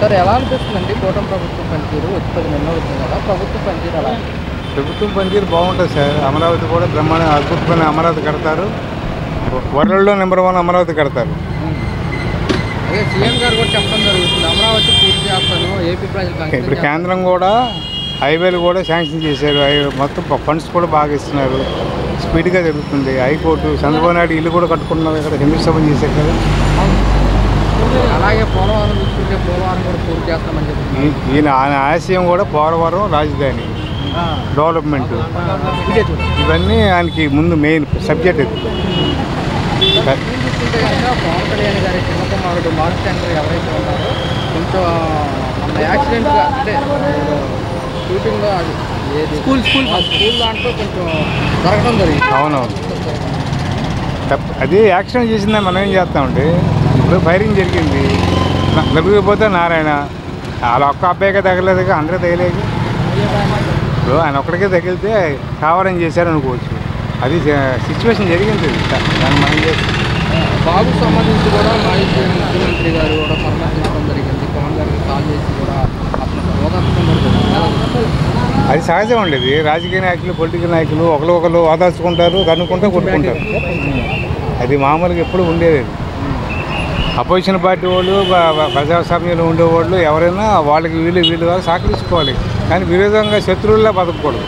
Sir ఎలా అనిపిస్తుందండి కూటమి ప్రభుత్వం పనితీరు వచ్చి 10 నెలలు అవుతుంది కదా, ప్రభుత్వం పనితీరు ఎలా? ప్రభుత్వం పనితీరు బాగుంటుంది సార్. అమరావతి కూడా బ్రహ్మాండ అద్భుతమైన అమరావతి కడతారు. వరల్డ్లో నెంబర్ 1 అమరావతి కడతారు. అదే సీఎం గారు కూడా చెప్పడం జరుగుతుంది, అమరావతి పూర్తి చేస్తాను ఏపీ ప్రజలకు. ఇప్పుడు కేంద్రం కూడా హైవేలు కూడా శాంక్షన్ చేశారు. మొత్తం ఫండ్స్ కూడా బాగా ఇస్తున్నారు. స్పీడ్గా జరుగుతుంది. హైకోర్టు చంద్రబాబు నాయుడు ఇల్లు కూడా కట్టుకున్నారు ఇక్కడ, శంకుస్థాపన చేశారు కదా. అలాగే పోలవరం చూసుకుంటే పోలవరం కూడా పూర్తి చేస్తామని చెప్పి ఈయన ఆశయం కూడా పోలవరం రాజధాని డెవలప్మెంట్, ఇవన్నీ ఆయనకి ముందు మెయిన్ సబ్జెక్ట్ ఇది. చూసుకుంటే కనుక పవన్ కళ్యాణ్ గారి చిన్న కుమారుడు మార్క్ శంకర్ ఎవరైతే ఉన్నారో కొంచెం మన యాక్సిడెంట్గా అంటే షూటింగ్లో అది స్కూల్ దాంట్లో కొంచెం జరగడం జరిగింది. అవునవును, అది యాక్సిడెంట్ చేసిందా మనం ఏం చేస్తామండి. ఇప్పుడు ఫైరింగ్ జరిగింది, నలుగురిపోతే నారాయణ వాళ్ళ ఒక్క అబ్బాయిగా తగలేదు, అందరూ తగలేదు. ఇప్పుడు ఆయన ఒక్కడికే తగిలితే కావాలని చేశారు అనుకోవచ్చు. అది సిచ్యువేషన్ జరిగింది. దాన్ని మనం చేస్తాం. బాబు సంబంధించి కూడా మాజీ ముఖ్యమంత్రి గారు కూడా పరామర్శించడం జరిగింది. పవన్ గారికి కాల్ చేసి కూడా అతను అది సహజం ఉండేది. రాజకీయ నాయకులు పొలిటికల్ నాయకులు ఒకరు ఓదార్చుకుంటారు, కనుక్కుంటే కొట్టుకుంటారు. అది మామూలుగా ఎప్పుడు ఉండేది. అపోజిషన్ పార్టీ వాళ్ళు ప్రజాస్వామ్యంలో ఉండేవాళ్ళు ఎవరైనా వాళ్ళకి వీళ్ళు సహకరించుకోవాలి, కానీ విరోధంగా శత్రువుల్లా బతకూడదు.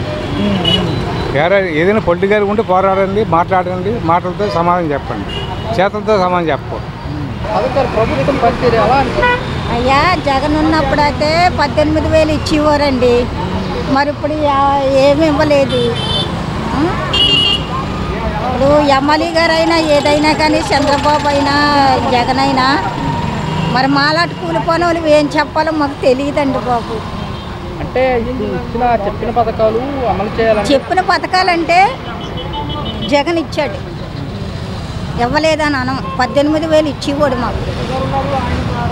ఏదైనా పొలిటికల్ ఉంటే పోరాడండి, మాట్లాడండి, మాటలతో సమాధానం చెప్పండి, చేతులతో సమాధానం చెప్పకూడదు. ప్రభుత్వం పనితీరు ఎలా? అయ్యా జగన్ ఉన్నప్పుడు అయితే 18,000 ఇచ్చేవారండి, మరి ఇప్పుడు ఏమి ఇవ్వలేదు. ఇప్పుడు ఎమ్మెల్యే గారు అయినా ఏదైనా కానీ చంద్రబాబు అయినా జగన్ అయినా మరి మాలాంటి కూలిపోయిన వాళ్ళు ఏం చెప్పాలో మాకు తెలియదండి బాబు. అంటే చెప్పిన పథకాలు అమలు చేయాలి. చెప్పిన పథకాలంటే జగన్ ఇచ్చాడు, ఇవ్వలేదని అనం. 18,000 ఇచ్చేవాడు మాకు.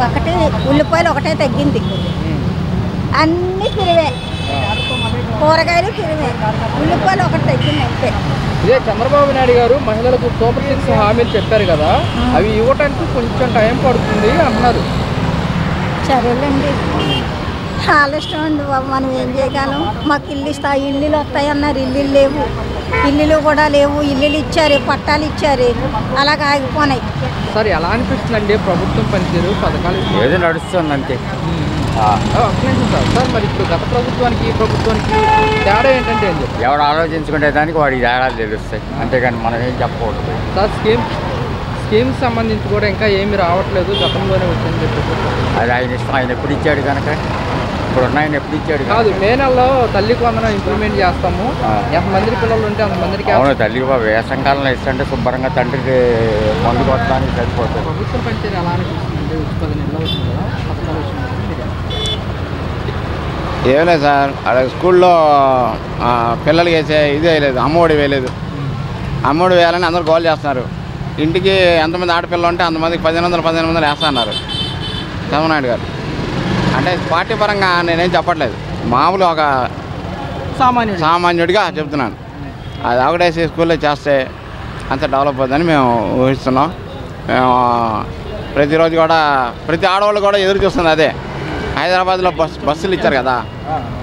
ఒకటి ఉల్లిపాయలు ఒకటే తగ్గింది, అన్నీ తిరివే, కూరగాయలు తిరివే, ఉల్లిపాయలు ఒకటి తగ్గింది అంతే. ఇదే చంద్రబాబు నాయుడు గారు మహిళలకు సూపర్ 6 హామీలు చెప్పారు కదా, అవి ఇవ్వటానికి కొంచెం టైం పడుతుంది అన్నారు. సరేలేండి, చాలా ఇష్టం అండి బాబు, మనం ఏం చేయగలం. మాకు ఇల్లు ఇల్లులు వస్తాయన్నారు, ఇల్లులు లేవు, ఇల్లులు కూడా లేవు. ఇల్లులు ఇచ్చారు, పట్టాలు ఇచ్చారు, అలాగ ఆగిపోయినాయి. సార్ ఎలా అనిపిస్తుందండి ప్రభుత్వం పనితీరు? పథకాలు ఏదో నడుస్తుంది అంతే. సార్ మరి ఇప్పుడు గత ప్రభుత్వానికి ఈ ప్రభుత్వానికి తేడా ఏంటంటే ఏం చెప్పి ఎవడు ఆలోచించుకునే దానికి వాడికి తేడాలు తెలుస్తాయి, అంతేగాని మనం ఏం చెప్పకూడదు. సార్ స్కీమ్స్ సంబంధించి కూడా ఇంకా ఏమి రావట్లేదు, గతంలోనే వచ్చిందని చెప్పి అది ఆయన ఇష్టం. ఆయన ఎప్పుడు ఇచ్చాడు కనుక, ఇప్పుడు ఆయన ఎప్పుడు ఇచ్చాడు కాదు. మే నెలలో తల్లికి వందనం ఇంప్లిమెంట్ చేస్తాము, ఎంతమంది పిల్లలు ఉంటే అంతమందికి. అవును, తల్లికి వేసంకాలంలో ఇస్తుంటే శుభ్రంగా తండ్రికి మందు కొట్టడానికి సరిపోతుంది. ప్రభుత్వం పనితీరు ఎలా అనిపిస్తుంది? 10 నెలలు అవుతుంది కదా, పథకాలు వచ్చింది. ఏం లేదు సార్, అక్కడ స్కూల్లో పిల్లలకి వేసే ఇది వేయలేదు, అమ్మఒడి వేయలేదు. అమ్మఒడి వేయాలని అందరూ గోల్ చేస్తున్నారు. ఇంటికి ఎంతమంది ఆడపిల్లలు ఉంటే అంతమందికి 1500 వేస్తా అన్నారు చంద్రబాబు నాయుడు గారు. అంటే పార్టీ పరంగా నేనేం చెప్పట్లేదు, మామూలు ఒక సామాన్యుడిగా చెప్తున్నాను. అది ఒకటేసి స్కూల్లో చేస్తే అంత డెవలప్ అవుతుందని మేము ఊహిస్తున్నాం. మేము ప్రతిరోజు కూడా ప్రతి ఆడవాళ్ళు కూడా ఎదురు చూస్తుంది అదే. హైదరాబాద్లో బస్సులు ఇచ్చారు కదా,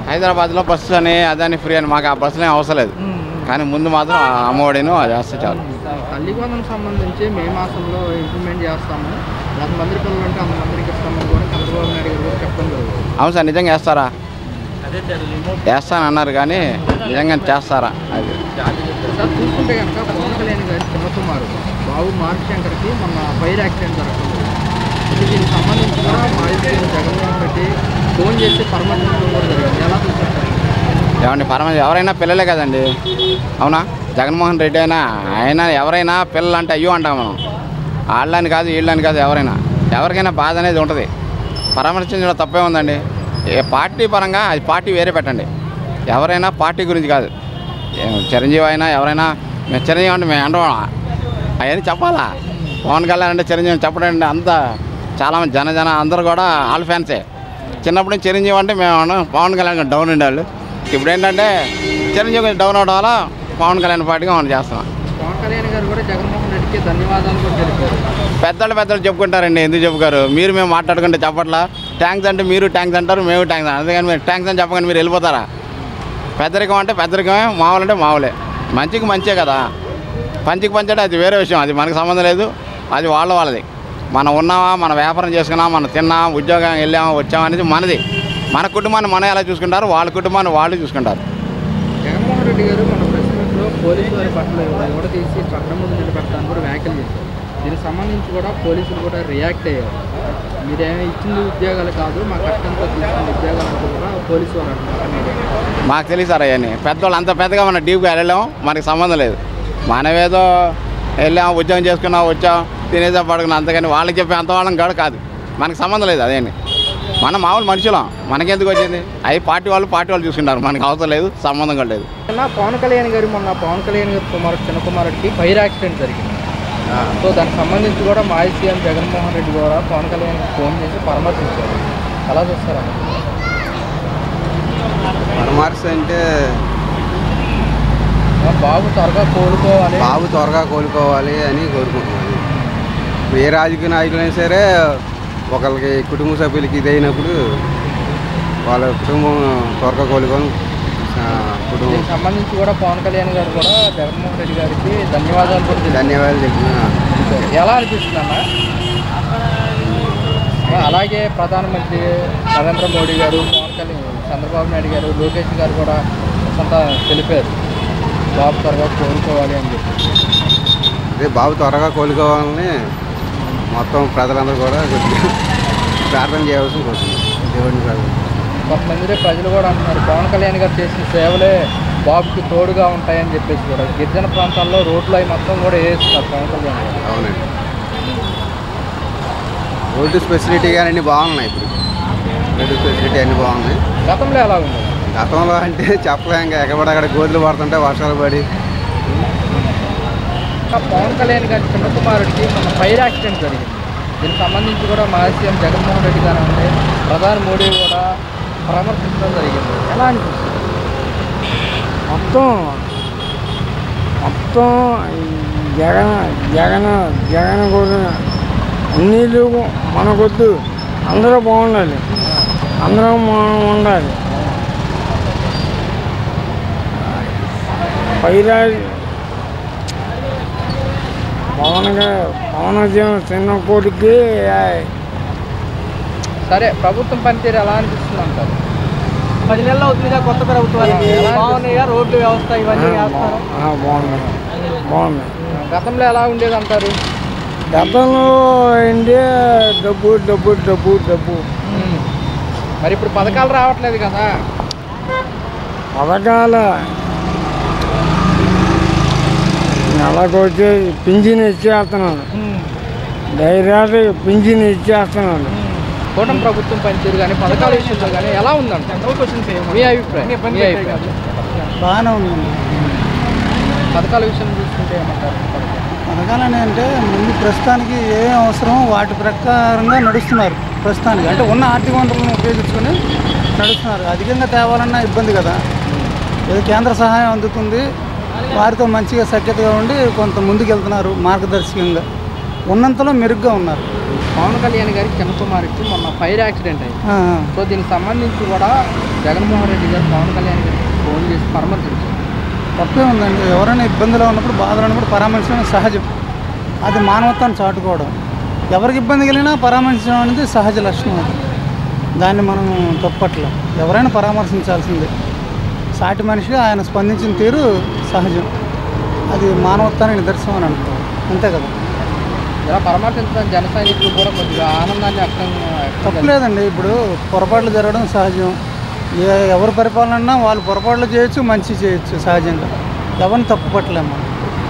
హైదరాబాద్లో బస్సు అని అదని ఫ్రీ అని, మాకు ఆ బస్సులు ఏం అవసరం లేదు, కానీ ముందు మాత్రం అమ్మఒడిను అది వేస్తే చాలు. తల్లి వందనం సంబంధించి మే మాసంలో ఇంప్లిమెంట్ చేస్తాము, ఎంతమంది పిల్లలు ఉంటే అంతమందికి ఇస్తామని కూడా చంద్రబాబు నాయుడు గారు కూడా చెప్పడం జరుగుతుంది. అవును సార్, నిజంగా వేస్తారా? వేస్తానన్నారు కానీ నిజంగా చేస్తారా? అది సార్ చూసుకుంటే కనుక పవన్ కళ్యాణ్ గారి చిన్న కుమారుడు బాబు మార్క్ శంకర్కి మొన్న ఫైర్ యాక్సిడెంట్ జరుగుతుంది. దీనికి సంబంధించి కూడా మాజీ సీఎం జగన్మోహన్ రెడ్డి ఫోన్ చేసి పరామర్శించడం కూడా జరిగింది. ఎలా చూస్తారు? ఏమండి, ఎవరైనా పిల్లలే కదండి, అవునా? జగన్మోహన్ రెడ్డి అయినా ఆయన ఎవరైనా పిల్లలు అంటే అయ్యో అంటాం మనం. వాళ్ళని కాదు వీళ్ళని కాదు, ఎవరికైనా బాధ అనేది ఉంటుంది. పరామర్శించడం తప్పే ఉందండి. పార్టీ పరంగా అది పార్టీ వేరే పెట్టండి, ఎవరైనా పార్టీ గురించి కాదు. చిరంజీవి అయినా ఎవరైనా, మేము చిరంజీవి అంటే మేము అంటాం అవన్నీ చెప్పాలా? పవన్ కళ్యాణ్ అంటే చిరంజీవి చెప్పడండి, అంతా చాలామంది జన అందరూ కూడా వాళ్ళ ఫ్యాన్సే. చిన్నప్పుడు నుంచి చిరంజీవి అంటే మేము పవన్ కళ్యాణ్ డౌన్ ఉండేవాళ్ళు. ఇప్పుడు ఏంటంటే చిరంజీవి డౌన్ అవడం వల్ల పవన్ కళ్యాణ్ పార్టీగా మనం చేస్తున్నాం. పవన్ కళ్యాణ్ గారు కూడా జగన్మోహన్ రెడ్డికి ధన్యవాదాలు కూడా తెలిపారు. పెద్దలు చెప్పుకుంటారండి, ఎందుకు చెప్పుకోరు? మేము మాట్లాడుకుంటే చెప్పట్లా. ట్యాంక్స్ అంటే మీరు ట్యాంక్స్ అంటారు, మేము ట్యాంక్స్ అందుకని మీరు ట్యాంక్స్ అని చెప్పగానే మీరు వెళ్ళిపోతారా? పెద్దరికం అంటే పెద్దరికమే, మామూలు అంటే మామూలే. మంచికి మంచే కదా. పంచికి పంచడం అది వేరే విషయం, అది మనకు సంబంధం లేదు. అది వాళ్ళది. మనం ఉన్నామా, మన వ్యాపారం చేసుకున్నామా, మనం తిన్నామా, ఉద్యోగం వెళ్ళామా వచ్చామా అనేది మనది. మన కుటుంబాన్ని మనం ఎలా చూసుకుంటారు, వాళ్ళ కుటుంబాన్ని వాళ్ళు చూసుకుంటారు. జగన్మోహన్ రెడ్డి గారు మన ప్రెసిడెంట్లో పోలీసు వారి పట్ల కూడా తీసి చట్టం ముందు నిలబెడతాను కూడా వ్యాఖ్యలు చేశారు. దీనికి సంబంధించి కూడా పోలీసులు కూడా రియాక్ట్ అయ్యారు. మీరేమో ఇచ్చింది ఉద్యోగాలు కాదు, మా కష్టంతో తీసుకున్న ఉద్యోగాలు అంటూ కూడా పోలీసు వారు అంటున్నారు. మాకు తెలియసారు అవన్నీ. పెద్దవాళ్ళు అంత పెద్దగా మన డీప్గా వెళ్ళాము, మనకి సంబంధం లేదు. మనమేదో వెళ్ళాము, ఉద్యోగం చేసుకున్నాం, వచ్చాం, తినేసా పడుకున్నాం, అంతకని వాళ్ళకి చెప్పే అంత వాళ్ళం కాదు. మనకి సంబంధం లేదు అదేంటి. మనం మామూలు మనుషులం, మనకెందుకు వచ్చింది? అవి పార్టీ వాళ్ళు చూసుకుంటారు, మనకు అవసరం లేదు, సంబంధం కూడా లేదు. పవన్ కళ్యాణ్ గారు చిన్న కుమారుడికి ఫైర్ యాక్సిడెంట్ జరిగింది. సో దానికి సంబంధించి కూడా మాజీ సీఎం జగన్మోహన్ రెడ్డి కూడా పవన్ కళ్యాణ్ ఫోన్ చేసి పరామర్శించారు. ఎలా చూస్తారా? పరామర్శ అంటే బాబు త్వరగా కోలుకోవాలి అని కోరుకుంటున్నాను. ఏ రాజకీయ నాయకులైనా సరే ఒకరికి కుటుంబ సభ్యులకి ఇదైనప్పుడు వాళ్ళ కుటుంబం త్వరగా కోలుకొని దీనికి సంబంధించి కూడా పవన్ కళ్యాణ్ గారు కూడా జగన్మోహన్ రెడ్డి గారికి ధన్యవాదాలు చెప్పిన ఎలా అనిపిస్తుందమ్మా? అలాగే ప్రధానమంత్రి నరేంద్ర మోడీ గారు, పవన్ కళ్యాణ్, చంద్రబాబు నాయుడు గారు, లోకేష్ గారు కూడా కొంత తెలిపారు బాబు త్వరగా కోలుకోవాలి అని చెప్పి. అదే బాబు త్వరగా కోలుకోవాలని మొత్తం ప్రజలందరూ కూడా ప్రార్థన చేయవలసి వస్తుంది. దేవుడిని ప్రార్థన. కొంతమంది ప్రజలు కూడా అంటున్నారు పవన్ కళ్యాణ్ గారు చేసిన సేవలే బాబుకి తోడుగా ఉంటాయని చెప్పేసి కూడా గిరిజన ప్రాంతాల్లో రోడ్లు అవి మొత్తం కూడా వేస్తున్నారు పవన్ కళ్యాణ్ గారు. అవునండి, రోడ్డు ఫెసిలిటీ కానీ అన్నీ బాగున్నాయి. ఇప్పుడు రోడ్డు ఫెసిలిటీ అన్నీ బాగున్నాయి. గతంలో ఎలా ఉంది? గతంలో అంటే చెప్పలేం, ఎక్కడక్కడ గోతులు పడుతుంటే వర్షాలు పడి. పవన్ కళ్యాణ్ గారి చిన్న కుమారుడికి మన ఫైర్ యాక్సిడెంట్ జరిగింది. దీనికి సంబంధించి కూడా మాజీ సీఎం జగన్మోహన్ రెడ్డి గారు అంటే ప్రధాని మోడీ కూడా పరామర్శించడం జరిగింది. ఎలా అనిపిస్తుంది? మొత్తం జగన్ కూడా అన్నీ మనకొద్దు, అందరూ బాగుండాలి, అందరం ఉండాలి. పవన్ చిన్న కోటికి సరే, ప్రభుత్వం పనితీరు ఎలా అనిపిస్తుంది అంటారు? 10 నెలలు అవుతుందిగా కొత్త ప్రభుత్వానికి. బాగున్నాయిగా రోడ్లు వ్యవస్థ ఇవన్నీ బాగున్నాయి. గతంలో ఎలా ఉండేది అంటారు? గతంలో ఏంటి డబ్బు మరి ఇప్పుడు పథకాలు రావట్లేదు కదా? పథకాలు నెలకొచ్చి పింఛన్ ఇచ్చేస్తున్నాను, డైరెక్ట్ పింఛన్ ఇచ్చేస్తున్నాను. కూటమి ప్రభుత్వం పనితీరు కానీ పథకాల విషయంలో కానీ ఎలా ఉందంట మీ అభిప్రాయం? బాగానే ఉందండి. పథకాల విషయం చూసుకుంటే ఏమంటారు? పథకాలని అంటే ముందు ప్రస్తుతానికి ఏం అవసరమో వాటి ప్రకారంగా నడుస్తున్నారు. ప్రస్తుతానికి అంటే ఉన్న ఆర్థిక వనరులను ఉపయోగించుకొని నడుస్తున్నారు. అధికంగా తేవాలన్నా ఇబ్బంది కదా. ఏదో కేంద్ర సహాయం అందుతుంది, వారితో మంచిగా సఖ్యతగా ఉండి కొంత ముందుకు వెళ్తున్నారు. మార్గదర్శకంగా ఉన్నంతలో మెరుగ్గా ఉన్నారు. పవన్ కళ్యాణ్ గారికి చిన్న కుమారుడికి మొన్న ఫైర్ యాక్సిడెంట్ అయింది. సో దీనికి సంబంధించి కూడా జగన్మోహన్ రెడ్డి గారు పవన్ కళ్యాణ్ గారికి ఫోన్ చేసి పరామర్శించారు. తప్పే ఉందండి. ఎవరైనా ఇబ్బందిలో ఉన్నప్పుడు, బాధలో ఉన్నప్పుడు పరామర్శించడం సహజం. అది మానవత్వాన్ని చాటుకోవడం. ఎవరికి ఇబ్బంది కలిగినా పరామర్శించడం అనేది సహజ లక్షణం. అది దాన్ని మనం తప్పట్లేం. ఎవరైనా పరామర్శించాల్సిందే. సాటి మనిషిగా ఆయన స్పందించిన తీరు సహజం. అది మానవత్వానికి నిదర్శనం అని అనుకోవాలి. అంతే కదా. ఇలా పరామర్శించడం జన సైనికులు కూడా కొద్దిగా ఆనందాన్ని తప్పలేదండి. ఇప్పుడు పొరపాట్లు జరగడం సహజం. ఎవరు పరిపాలన వాళ్ళు పొరపాట్లు చేయొచ్చు, మంచి చేయొచ్చు సహజంగా. ఎవరిని తప్పు పట్టలేము.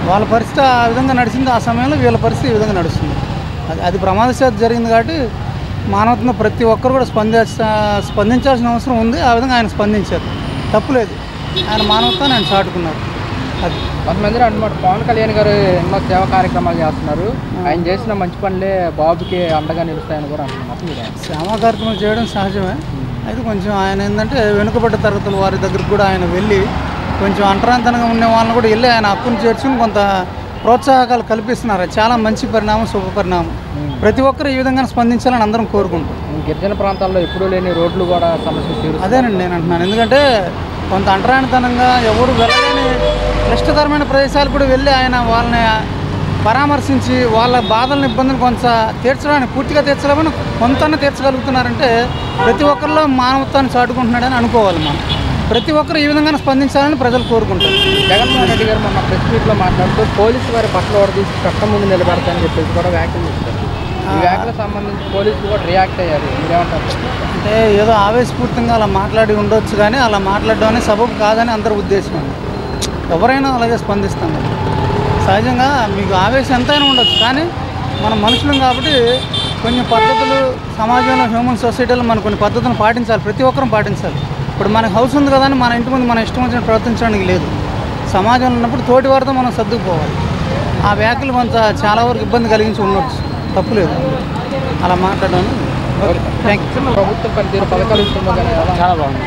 వాళ్ళ పరిస్థితి ఆ విధంగా నడిచింది, ఆ సమయంలో వీళ్ళ పరిస్థితి ఈ విధంగా నడుస్తుంది. అది ప్రమాదశాత్తు జరిగింది కాబట్టి మానవత్వంలో ప్రతి ఒక్కరు కూడా స్పందించాల్సిన అవసరం ఉంది. ఆ విధంగా ఆయన స్పందించారు. తప్పులేదు. ఆయన మానవత్వాన్ని ఆయన చాటుకున్నారు. అది కొంతమంది అంటున్నారు పవన్ కళ్యాణ్ గారు ఎన్నో సేవా కార్యక్రమాలు చేస్తున్నారు, ఆయన చేసిన మంచి పనులే బాబుకి అండగా నిలుస్తాయని కూడా అంటున్నారు. సేవా కార్యక్రమాలు చేయడం సహజమే. అయితే కొంచెం ఆయన ఏంటంటే వెనుకబడ్డ తరగతుల వారి దగ్గరకు కూడా ఆయన వెళ్ళి కొంచెం అంటరాంతరంగా ఉండే వాళ్ళని కూడా వెళ్ళి ఆయన హక్కును చేర్చుకుని కొంత ప్రోత్సాహకాలు కల్పిస్తున్నారు. చాలా మంచి పరిణామం, శుభ పరిణామం. ప్రతి ఒక్కరు ఈ విధంగా స్పందించాలని అందరం కోరుకుంటాం. గిరిజన ప్రాంతాల్లో ఎప్పుడూ లేని రోడ్లు కూడా సమస్య తీరుస్తాయి. అదేనండి నేను అంటున్నాను. ఎందుకంటే కొంత అంటరానితనంగా ఎవరు వెళ్ళలేని క్లిష్టతరమైన ప్రదేశాలు కూడా వెళ్ళి ఆయన వాళ్ళని పరామర్శించి వాళ్ళ బాధలను ఇబ్బందులు కొంత తీర్చడానికి, పూర్తిగా తీర్చలేమని కొంత తీర్చగలుగుతున్నారంటే ప్రతి ఒక్కరిలో మానవత్వాన్ని చాటుకుంటున్నాడని అనుకోవాలి. మనం ప్రతి ఒక్కరు ఈ విధంగా స్పందించాలని ప్రజలు కోరుకుంటారు. జగన్మోహన్ రెడ్డి గారు మొన్న ప్రెస్ మీట్లో మాట్లాడుతూ పోలీసు వారి బట్టలు ఓడదీసి చట్టం ముందు నిలబెడతారని చెప్పేసి కూడా వ్యాఖ్యలు చేస్తారు. ఈ వ్యాఖ్యలకు సంబంధించి పోలీసులు కూడా రియాక్ట్ అయ్యారు. మీరేమంటారు? అంటే ఏదో ఆవేశపూరితంగా అలా మాట్లాడి ఉండొచ్చు, కానీ అలా మాట్లాడడం అనేది సబబు కాదని అందరి ఉద్దేశం. ఎవరైనా అలాగే స్పందిస్తాం. సహజంగా మీకు ఆవేశం ఎంతైనా ఉండొచ్చు, కానీ మనం మనుషులం కాబట్టి కొన్ని పద్ధతులు సమాజంలో, హ్యూమన్ సొసైటీలో మనం కొన్ని పద్ధతులను పాటించాలి. ప్రతి ఒక్కరూ పాటించాలి. ఇప్పుడు మనకు హౌస్ ఉంది కదా అని మన ఇంటి ముందు మనం ఇష్టం వచ్చినట్టు ప్రవర్తించడానికి లేదు. సమాజంలో ఉన్నప్పుడు తోటి వారితో మనం సర్దుకుపోవాలి. ఆ వ్యాఖ్యలు కొంత చాలా వరకు ఇబ్బంది కలిగించి ఉండొచ్చు, తప్పులేదు అలా మాట్లాడడం. Thank you. ప్రభుత్వం పనితీరు పథకాలు ఇస్తుందో కానీ చాలా బాగుంది.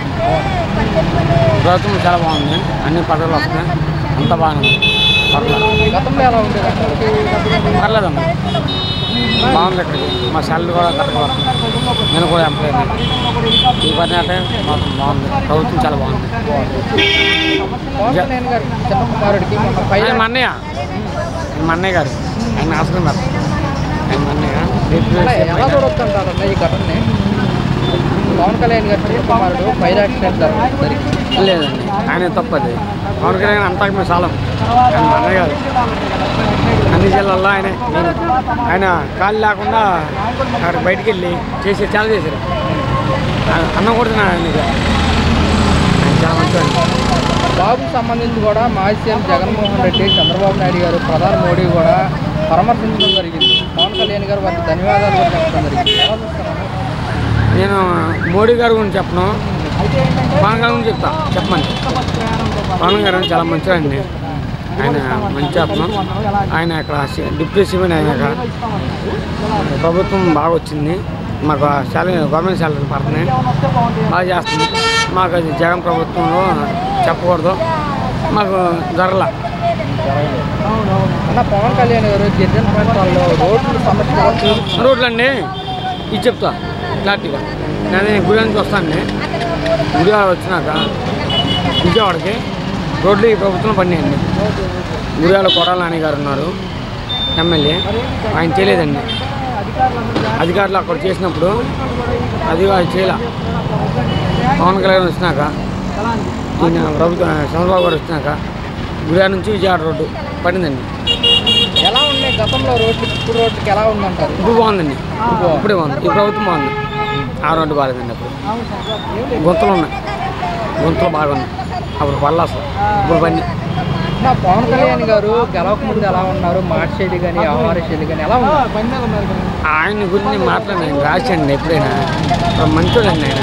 ప్రభుత్వం చాలా బాగుంది. అన్ని పథకాలు వస్తున్నాయి. అంత బాగుంది. గతంలో ఎలా ఉండేది? పర్లేదమ్మా, బాగుంది. ఇక్కడికి మా శాలరీ కూడా కరెక్ట్గా వస్తుంది. నేను కూడా ఎంప్లాయీ. ఈ పని అంటే మాకు బాగుంది. ప్రభుత్వం చాలా బాగుంది. పవన్ కళ్యాణ్ గారు చిన్న కుమారుడికి మొన్న ఆయన మా అన్నయ్య గారు, ఆయన ఆసుకున్నారు. ఆయన మా అన్నయ్య ఎలా చూడొచ్చు అంటారన్న ఈ ఘటనని? పవన్ కళ్యాణ్ గారు చిన్న కుమారుడు ఫైర్ యాక్సిడెంట్ జరిగింది. లేదండి, ఆయన తప్పది. పవన్ కళ్యాణ్ అంతా మేము చాలా ఆయన మా అన్నయ్య గారు. అన్ని జిల్లాల్లో ఆయన కాళ్ళు లేకుండా అక్కడ బయటికి వెళ్ళి చాలా చేశారు. అన్నం కొడుతున్నాడు. ఆయన చాలా మంచివాడు. బాబుకు సంబంధించి కూడా మాజీ సీఎం జగన్మోహన్ రెడ్డి, చంద్రబాబు నాయుడు గారు, ప్రధాని మోడీ కూడా పరామర్శించడం జరిగింది. పవన్ కళ్యాణ్ గారు వారికి ధన్యవాదాలు కూడా చెప్పడం జరిగింది. ఎలా చూస్తున్నాను? నేను మోడీ గారి గురించి చెప్పను, పవన్ గారి గురించి చెప్పమని. పవన్ గారు చాలా మంచివాడండి. ఆయన మంచి చెప్పను. ఆయన ఇక్కడ డిప్యూటీ సీఎం అయినాక ప్రభుత్వం బాగా వచ్చింది. మాకు శాలరీ, గవర్నమెంట్ శాలరీ పడుతున్నాయి, బాగా చేస్తుంది. మాకు అది జగన్ ప్రభుత్వంలో చెప్పకూడదు, మాకు జరగల. అన్న పవన్ కళ్యాణ్ గారు గిరిజన ప్రాంతాల్లో రోడ్లు సమస్య, రోడ్లు అండి ఇది చెప్తా క్లారిటీగా. నేను గుడి నుంచి వస్తానండి. గుడివాడ వచ్చినాక విజయవాడకి రోడ్లు ఈ ప్రభుత్వం పడినాయండి. గుడివాడ కొడాల నాని గారు ఉన్నారు ఎమ్మెల్యే, ఆయన చేయలేదండి. అధికారులు అక్కడ చేసినప్పుడు అది చేయలే. పవన్ కళ్యాణ్ వచ్చినాక, ఈయన ప్రభుత్వం చంద్రబాబు గారు వచ్చినాక గుడివాడ నుంచి విజయవాడ రోడ్డు పడిందండి. ఎలా ఉన్నాయి గతంలో రోడ్లు, ఇప్పుడు రోడ్లకి ఎలా ఉందంటారు? ఇప్పుడు బాగుందండి. ఇప్పుడే బాగుంది. ఈ ప్రభుత్వం బాగుంది. ఆ రోడ్డు బాగాలేదండి. అప్పుడు గుంతలు ఉన్నాయి, గుంతలు బాగున్నాయి. అప్పుడు పర్లేదు అసలు, ఇప్పుడు పని. నా పవన్ కళ్యాణ్ గారు గెలవక ముందు ఎలా ఉన్నారు? మాట శైలి కానీ, ఆహార శైలి కానీ ఎలా ఉన్నారు? ఆయన గురించి మాట్లాడిన రాశాను ఎప్పుడైనా. మంచోడండి ఆయన.